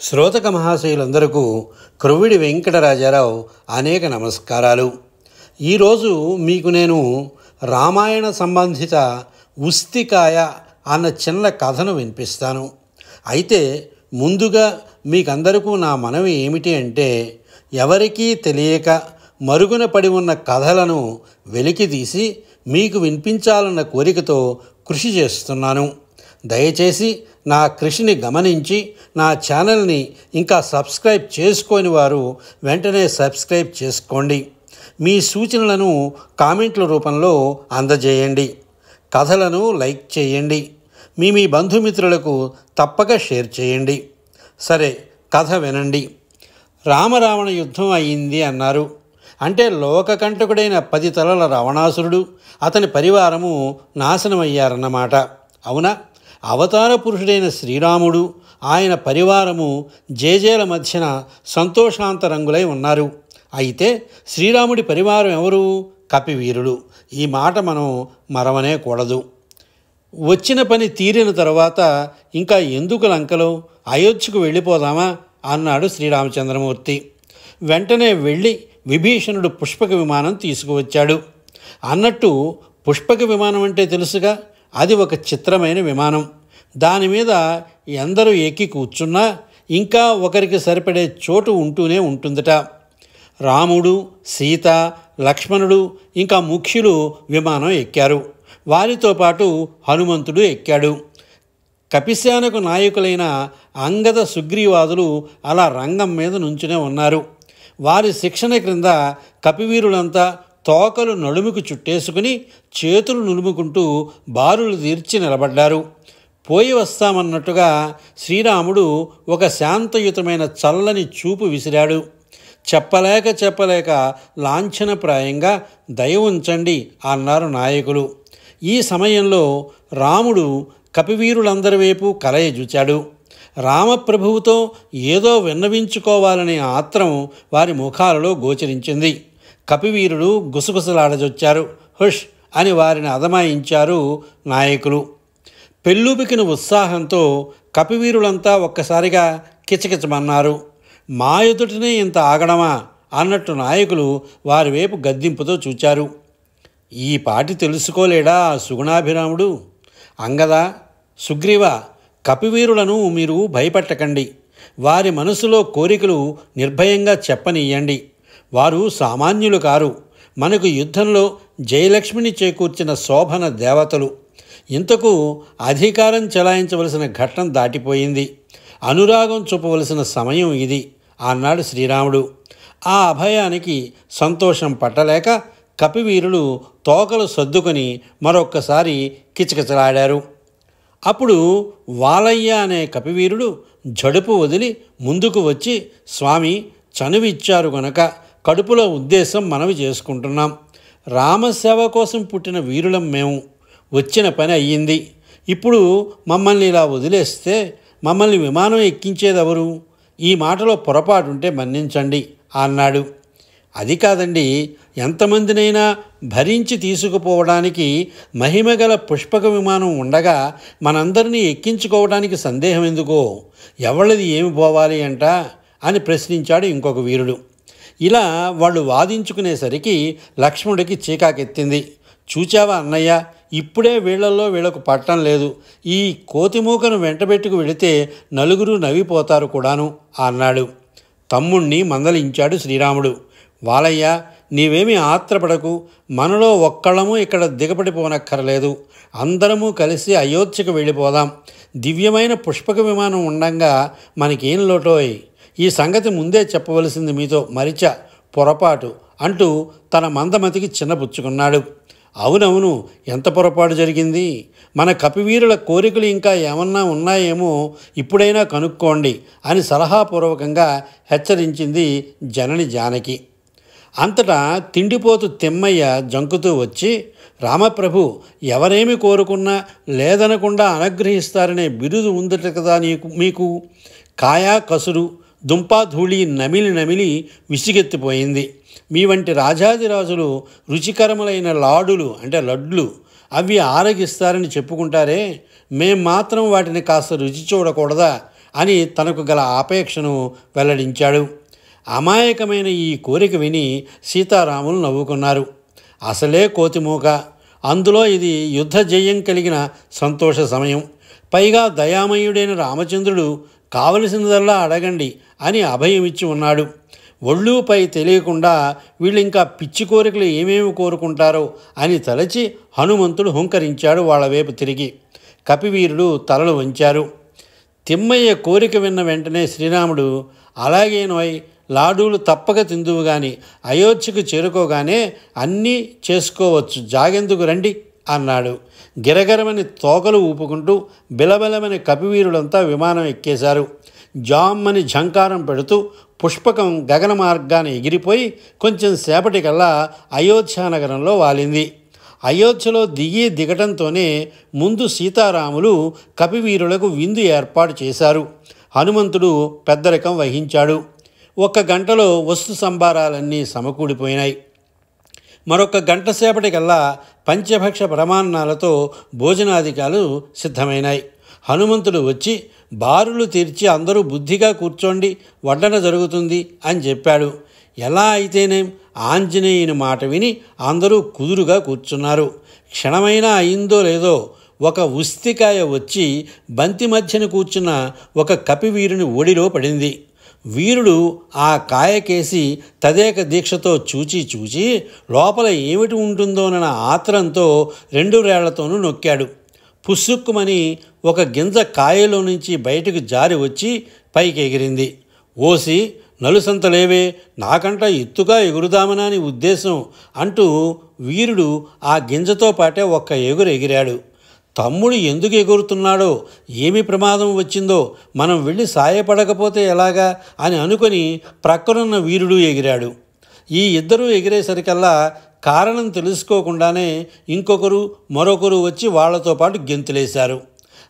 శ్రోతక మహాశయులందరకు క్రొవ్విడి వెంకటరాజారావు అనేక నమస్కారాలు. ఈరోజు మీకు నేను రామాయణ సంబంధిత ఉస్తికాయ అన్న చిన్న కథను వినిపిస్తాను. అయితే ముందుగా మీకందరికీ నా మనవి ఏమిటి అంటే, ఎవరికీ తెలియక మరుగున పడి ఉన్న కథలను వెలికితీసి మీకు వినిపించాలన్న కోరికతో కృషి చేస్తున్నాను. దయచేసి నా కృషిని గమనించి నా ఛానల్ని ఇంకా సబ్స్క్రైబ్ చేసుకోని వారు వెంటనే సబ్స్క్రైబ్ చేసుకోండి. మీ సూచనలను కామెంట్ల రూపంలో అందజేయండి. కథలను లైక్ చేయండి. మీ బంధుమిత్రులకు తప్పక షేర్ చేయండి. సరే, కథ వినండి. రామరావణ యుద్ధం అయ్యింది అన్నారు. అంటే లోకకంటకుడైన 10 తలల రావణాసురుడు అతని పరివారము నాశనమయ్యారన్నమాట. అవునా? అవతార పురుషుడైన శ్రీరాముడు ఆయన పరివారము జేజేల మధ్యన సంతోషాంతరంగులై ఉన్నారు. అయితే శ్రీరాముడి పరివారం ఎవరు? కపివీరులు. ఈ మాట మనం మరవనే కూడదు. వచ్చిన పని తీరిన తర్వాత ఇంకా ఎందుకు లంకలో, అయోధ్యకు వెళ్ళిపోదామా అన్నాడు శ్రీరామచంద్రమూర్తి. వెంటనే వెళ్ళి విభీషణుడు పుష్పక విమానం తీసుకువచ్చాడు. అన్నట్టు పుష్పక విమానం అంటే తెలుసుగా, అది ఒక చిత్రమైన విమానం. దాని మీద ఎందరూ ఎక్కి కూర్చున్నా ఇంకా ఒకరికి సరిపడే చోటు ఉంటూనే ఉంటుందట. రాముడు, సీత, లక్ష్మణుడు ఇంకా ముఖ్యులు విమానం ఎక్కారు. వారితో పాటు హనుమంతుడు ఎక్కాడు. కపిసేనకు నాయకులైన అంగద, సుగ్రీవాదులు అలా రంగం మీద నుంచునే ఉన్నారు. వారి శిక్షణ క్రింద కపివీరులంతా తోకలు నడుముకు చుట్టేసుకుని చేతులు నులుముకుంటూ బారులు తీర్చి నిలబడ్డారు. పోయి వస్తామన్నట్టుగా శ్రీరాముడు ఒక శాంతయుతమైన చల్లని చూపు విసిరాడు. చెప్పలేక లాంఛనప్రాయంగా దయ ఉంచండి అన్నారు నాయకులు. ఈ సమయంలో రాముడు కపివీరులందరి వైపు కలయజూచాడు. రామప్రభువుతో ఏదో విన్నవించుకోవాలనే ఆత్రం వారి ముఖాలలో గోచరించింది. కపివీరుడు గుసగుసలాడజొచ్చారు. హుష్ అని వారిని అదమాయించారు నాయకులు. పెళ్ళుబికిన ఉత్సాహంతో కపివీరులంతా ఒక్కసారిగా కిచకిచమన్నారు. మా ఎదుటనే ఇంత ఆగడమా అన్నట్టు నాయకులు వారి వైపు గద్దింపుతో చూచారు. ఈ పాటి తెలుసుకోలేడా సుగుణాభిరాముడు? అంగద, సుగ్రీవ, కపివీరులను మీరు భయపెట్టకండి. వారి మనసులో కోరికలు నిర్భయంగా చెప్పనీయండి. వారు సామాన్యులు కారు. మనకు యుద్ధంలో జయలక్ష్మిని చేకూర్చిన శోభన దేవతలు. ఇంతకు అధికారం చెలాయించవలసిన ఘట్టం దాటిపోయింది. అనురాగం చూపవలసిన సమయం ఇది అన్నాడు శ్రీరాముడు. ఆ అభయానికి సంతోషం పట్టలేక కపివీరులు తోకలు సర్దుకొని మరొక్కసారి కిచకిచలాడారు. అప్పుడు వాలయ్య అనే కపివీరుడు జడుపు వదిలి ముందుకు వచ్చి, స్వామి, చనువిచ్చారు గనక కడుపులో ఉద్దేశం మనవి చేసుకుంటున్నాం. రామసేవ కోసం పుట్టిన వీరులం మేము. వచ్చిన పని అయ్యింది. ఇప్పుడు మమ్మల్ని ఇలా వదిలేస్తే మమ్మల్ని విమానం ఎక్కించేదెవరు? ఈ మాటలో పొరపాటుంటే మన్నించండి అన్నాడు. అది కాదండి, ఎంతమందినైనా భరించి తీసుకుపోవడానికి మహిమగల పుష్పక విమానం ఉండగా మనందరినీ ఎక్కించుకోవడానికి సందేహం ఎందుకో? ఎవళ్ళది ఏమి పోవాలి అంట అని ప్రశ్నించాడు ఇంకొక వీరుడు. ఇలా వాళ్ళు వాదించుకునేసరికి లక్ష్మణుడికి చీకాకెత్తింది. చూచావా అన్నయ్య, ఇప్పుడే వీళ్లకు పట్టం లేదు. ఈ కోతిమూకను వెంటబెట్టుకు వెళితే నలుగురు నవ్విపోతారు కూడాను అన్నాడు. తమ్ముణ్ణి మందలించాడు శ్రీరాముడు. వాలయ్య, నీవేమీ ఆత్రపడకు. మనలో ఒక్కళ్ళము ఇక్కడ దిగపడిపోనక్కర్లేదు. అందరము కలిసి అయోధ్యకు వెళ్ళిపోదాం. దివ్యమైన పుష్పక విమానం ఉండంగా మనకేం లోటోయ్? ఈ సంగతి ముందే చెప్పవలసింది మీతో, మరిచా, పొరపాటు అంటూ తన మందమతికి చిన్నపుచ్చుకున్నాడు. అవునవును, ఎంత పొరపాటు జరిగింది? మన కపివీరుల కోరికలు ఇంకా ఏమన్నా ఉన్నాయేమో ఇప్పుడైనా కనుక్కోండి అని సలహాపూర్వకంగా హెచ్చరించింది జనని జానకి. అంతటా తిండిపోతు తిమ్మయ్య జంకుతూ వచ్చి, రామప్రభు, ఎవరేమి కోరుకున్నా లేదనకుండా అనుగ్రహిస్తారనే బిరుదు ఉందట కదా మీకు. కాయా కసురు, దుంపాధూళి నమిలి విసిగెత్తిపోయింది. మీ వంటి రాజాదిరాజులు రుచికరములైన లాడులు అంటే లడ్లు అవి ఆరగిస్తారని చెప్పుకుంటారే, మేం మాత్రం వాటిని కాస్త రుచి చూడకూడదా అని తనకు గల ఆపేక్షను వెల్లడించాడు. అమాయకమైన ఈ కోరిక విని సీతారాములు నవ్వుకున్నారు. అసలే కోతిమూక, అందులో ఇది యుద్ధ జయం కలిగిన సంతోష సమయం. పైగా దయామయుడైన రామచంద్రుడు కావలసినదల్లా అడగండి అని అభయమిచ్చి ఉన్నాడు. ఒళ్ళుపై తెలియకుండా వీళ్ళింకా పిచ్చి కోరికలు ఏమేమి కోరుకుంటారో అని తలచి హనుమంతుడు హుంకరించాడు వాళ్ళ వైపు తిరిగి. కపివీరుడు తలలు వంచారు. తిమ్మయ్య కోరిక విన్న వెంటనే శ్రీరాముడు, అలాగేనోయ్, లాడూలు తప్పక తిందువు గాని అయోధ్యకు చేరుకోగానే అన్నీ చేసుకోవచ్చు, జాగెందుకు రండి అన్నాడు. గిరగరమని తోకలు ఊపుకుంటూ బిలబలమని కపివీరులంతా విమానం ఎక్కేశారు. జామ్మని ఝంకారం పెడుతూ పుష్పకం గగన మార్గాన ఎగిరిపోయి కొంచెం సేపటికల్లా అయోధ్యానగరంలో వాలింది. అయోధ్యలో దిగటంతోనే ముందు సీతారాములు కపివీరులకు విందు ఏర్పాటు చేశారు. హనుమంతుడు పెద్దరికం వహించాడు. 1 గంటలో వస్తు సంభారాలన్నీ సమకూడిపోయినాయి. మరొక గంట సేపటికల్లా పంచభక్ష ప్రమాణాలతో భోజనాధికాలు సిద్ధమైనాయి. హనుమంతుడు వచ్చి బారులు తెరిచి అందరూ బుద్ధిగా కూర్చోండి, వడ్డన జరుగుతుంది అని చెప్పాడు. ఎలా అయితేనేం ఆంజనేయుని మాట విని అందరూ కుదురుగా కూర్చున్నారు. క్షణమైనా అయిందో లేదో ఒక ఉస్తికాయ వచ్చి బంతి మధ్యన కూర్చున్న ఒక కపివీరుని ఒడిలో పడింది. వీరుడు ఆ కాయకేసి తదేక దీక్షతో చూచి లోపల ఏమిటి ఉంటుందోనన్న ఆత్రంతో 2 వేళ్లతోనూ నొక్కాడు. పుస్సుక్కుమని ఒక గింజ కాయలో నుంచి బయటకు జారి వచ్చి పైకి ఎగిరింది. ఓసి, నలుసంతలేవే, నాకంట ఎత్తుగా ఎగురుదామని ఉద్దేశం అంటూ వీరుడు ఆ గింజతో పాటే ఒక్క ఎగురు ఎగిరాడు. తమ్ముడు ఎందుకు ఎగురుతున్నాడో, ఏమి ప్రమాదం వచ్చిందో మనం వెళ్ళి సాయపడకపోతే ఎలాగా అని అనుకొని ప్రక్కనున్న వీరుడు ఎగిరాడు. ఈ ఇద్దరూ ఎగిరేసరికల్లా కారణం తెలుసుకోకుండానే ఇంకొకరు మరొకరు వచ్చి వాళ్లతో పాటు గెంతులేశారు.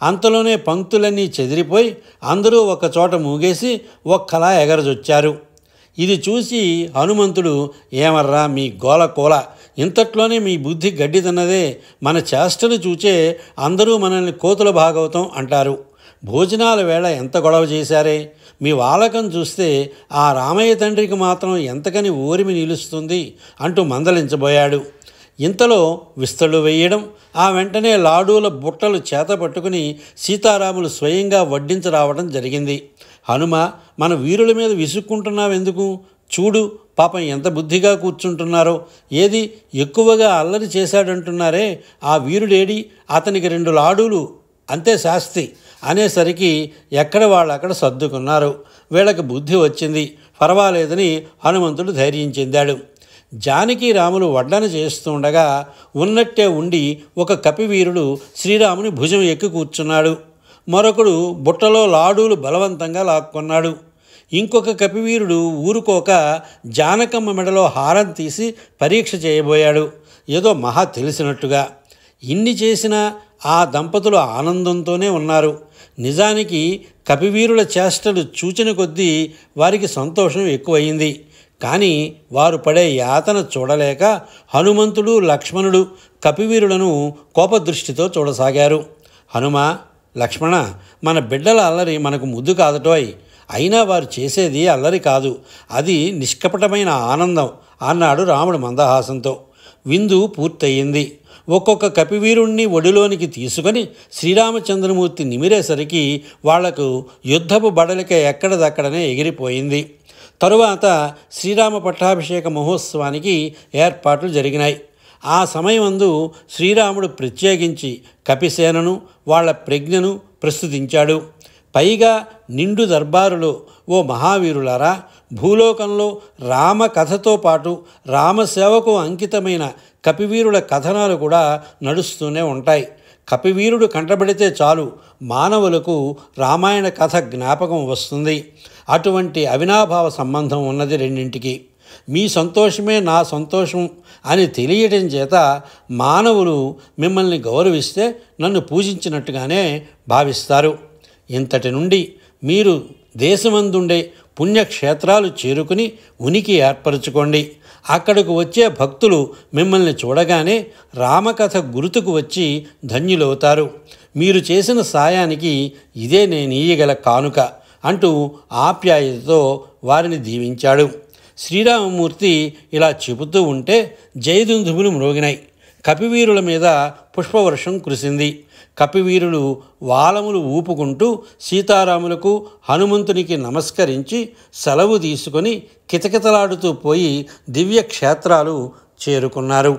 అంతలోనే పంక్తులన్నీ చెదిరిపోయి అందరూ ఒకచోట మూగేసి ఒక్కలా ఎగరజొచ్చారు. ఇది చూసి హనుమంతుడు, ఏమర్రా మీ గోలకోల, ఇంతట్లోనే మీ బుద్ధి గడ్డి తిన్నదే, మన చేష్టలు చూచే అందరూ మనల్ని కోతుల భాగవతం అంటారు. భోజనాల వేళ ఎంత గొడవ చేశారే, మీ వాలకం చూస్తే ఆ రామయ్య తండ్రికి మాత్రం ఎంతకని ఓరిమి నిలుస్తుంది అంటూ మందలించబోయాడు. ఇంతలో విస్తళ్ళు వేయడం, ఆ వెంటనే లాడూల బుట్టలు చేత పట్టుకుని సీతారాములు స్వయంగా వడ్డించరావడం జరిగింది. హనుమ, మన వీరుల మీద విసుక్కుంటున్నావెందుకు? చూడు పాపం ఎంత బుద్ధిగా కూర్చుంటున్నారో. ఏది ఎక్కువగా అల్లరి చేశాడంటున్నారే, ఆ వీరుడేడి, అతనికి 2 లాడూలు అంతే శాస్తి అనేసరికి ఎక్కడ వాళ్ళక్కడ సర్దుకున్నారు. వీళ్ళకి బుద్ధి వచ్చింది, పర్వాలేదని హనుమంతుడు ధైర్యం చెందాడు. జానకి రాములు వడ్డన చేస్తుండగా ఉన్నట్టే ఉండి ఒక కపివీరుడు శ్రీరాముని భుజం ఎక్కి కూర్చున్నాడు. మరొకడు బుట్టలో లాడూలు బలవంతంగా లాక్కున్నాడు. ఇంకొక కపివీరుడు ఊరుకోక జానకమ్మ మెడలో హారం తీసి పరీక్ష చేయబోయాడు, ఏదో మహా తెలిసినట్టుగా. ఇన్ని చేసినా ఆ దంపతులు ఆనందంతోనే ఉన్నారు. నిజానికి కపివీరుల చేష్టలు చూచిన కొద్దీ వారికి సంతోషం ఎక్కువయింది. కానీ వారు పడే యాతన చూడలేక హనుమంతుడు, లక్ష్మణుడు కపివీరులను కోపదృష్టితో చూడసాగారు. హనుమ, లక్ష్మణ, మన బిడ్డల అల్లరి మనకు ముద్దు కాదటోయ్. అయినా వారు చేసేది అల్లరి కాదు, అది నిష్కపటమైన ఆనందం అన్నాడు రాముడు మందహాసంతో. విందు పూర్తయింది. ఒక్కొక్క కపివీరుణ్ణి ఒడిలోనికి తీసుకొని శ్రీరామచంద్రమూర్తి నిమిరేసరికి వాళ్లకు యుద్ధపు బడలిక ఎక్కడదక్కడనే ఎగిరిపోయింది. తరువాత శ్రీరామ పట్టాభిషేక మహోత్సవానికి ఏర్పాట్లు జరిగినాయి. ఆ సమయమందు శ్రీరాముడు ప్రత్యేకించి కపిసేనను వాళ్ళ ప్రజ్ఞను ప్రస్తుతించాడు. పైగా నిండు దర్బారులో, ఓ మహావీరులారా, భూలోకంలో రామ కథతో పాటు రామసేవకు అంకితమైన కపివీరుల కథనాలు కూడా నడుస్తూనే ఉంటాయి. కపివీరుడు కంటబడితే చాలు మానవులకు రామాయణ కథ జ్ఞాపకం వస్తుంది. అటువంటి అవినాభావ సంబంధం ఉన్నది రెండింటికి. మీ సంతోషమే నా సంతోషం అని తెలియటం చేత మానవులు మిమ్మల్ని గౌరవిస్తే నన్ను పూజించినట్టుగానే భావిస్తారు. ఇంతటి నుండి మీరు దేశమందుండే పుణ్యక్షేత్రాలు చేరుకుని ఉనికి ఏర్పరచుకోండి. అక్కడకు వచ్చే భక్తులు మిమ్మల్ని చూడగానే రామకథ గుర్తుకు వచ్చి ధన్యులవుతారు. మీరు చేసిన సాయానికి ఇదే నేనీయగల కానుక అంటూ ఆప్యాయతతో వారిని దీవించాడు. శ్రీరామమూర్తి ఇలా చెబుతూ ఉంటే జయదుందుబులు మ్రోగినాయి. కపివీరుల మీద పుష్పవర్షం కురిసింది. కపివీరులు వాలములు ఊపుకుంటూ సీతారాములకు హనుమంతునికి నమస్కరించి సెలవు తీసుకొని కితకితలాడుతూ పోయి దివ్యక్షేత్రాలు చేరుకున్నారు.